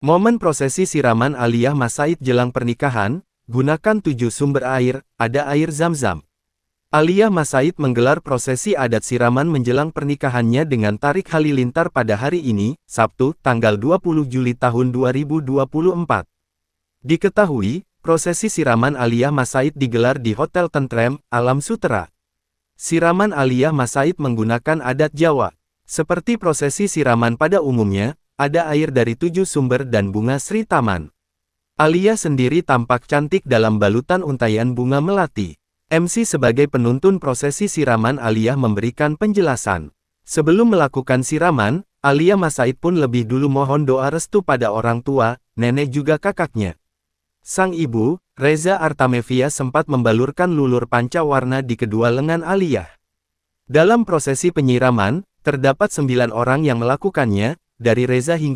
Momen prosesi siraman Aliyah Mas Said jelang pernikahan, gunakan 7 sumber air, ada air Zam-Zam. Aliyah Mas Said menggelar prosesi adat siraman menjelang pernikahannya dengan Tariq Halilintar pada hari ini, Sabtu, tanggal 20 Juli tahun 2024. Diketahui, prosesi siraman Aliyah Mas Said digelar di Hotel Tentrem, Alam Sutera. Siraman Aliyah Mas Said menggunakan adat Jawa. Seperti prosesi siraman pada umumnya, ada air dari 7 sumber dan bunga Sri Taman. Aliyah sendiri tampak cantik dalam balutan untayan bunga melati. MC sebagai penuntun prosesi siraman Aliyah memberikan penjelasan. Sebelum melakukan siraman, Aliyah Mas Said pun lebih dulu mohon doa restu pada orang tua, nenek juga kakaknya. Sang ibu, Reza Artamevia sempat membalurkan lulur panca warna di kedua lengan Aliyah. Dalam prosesi penyiraman, terdapat 9 orang yang melakukannya, dari Reza hingga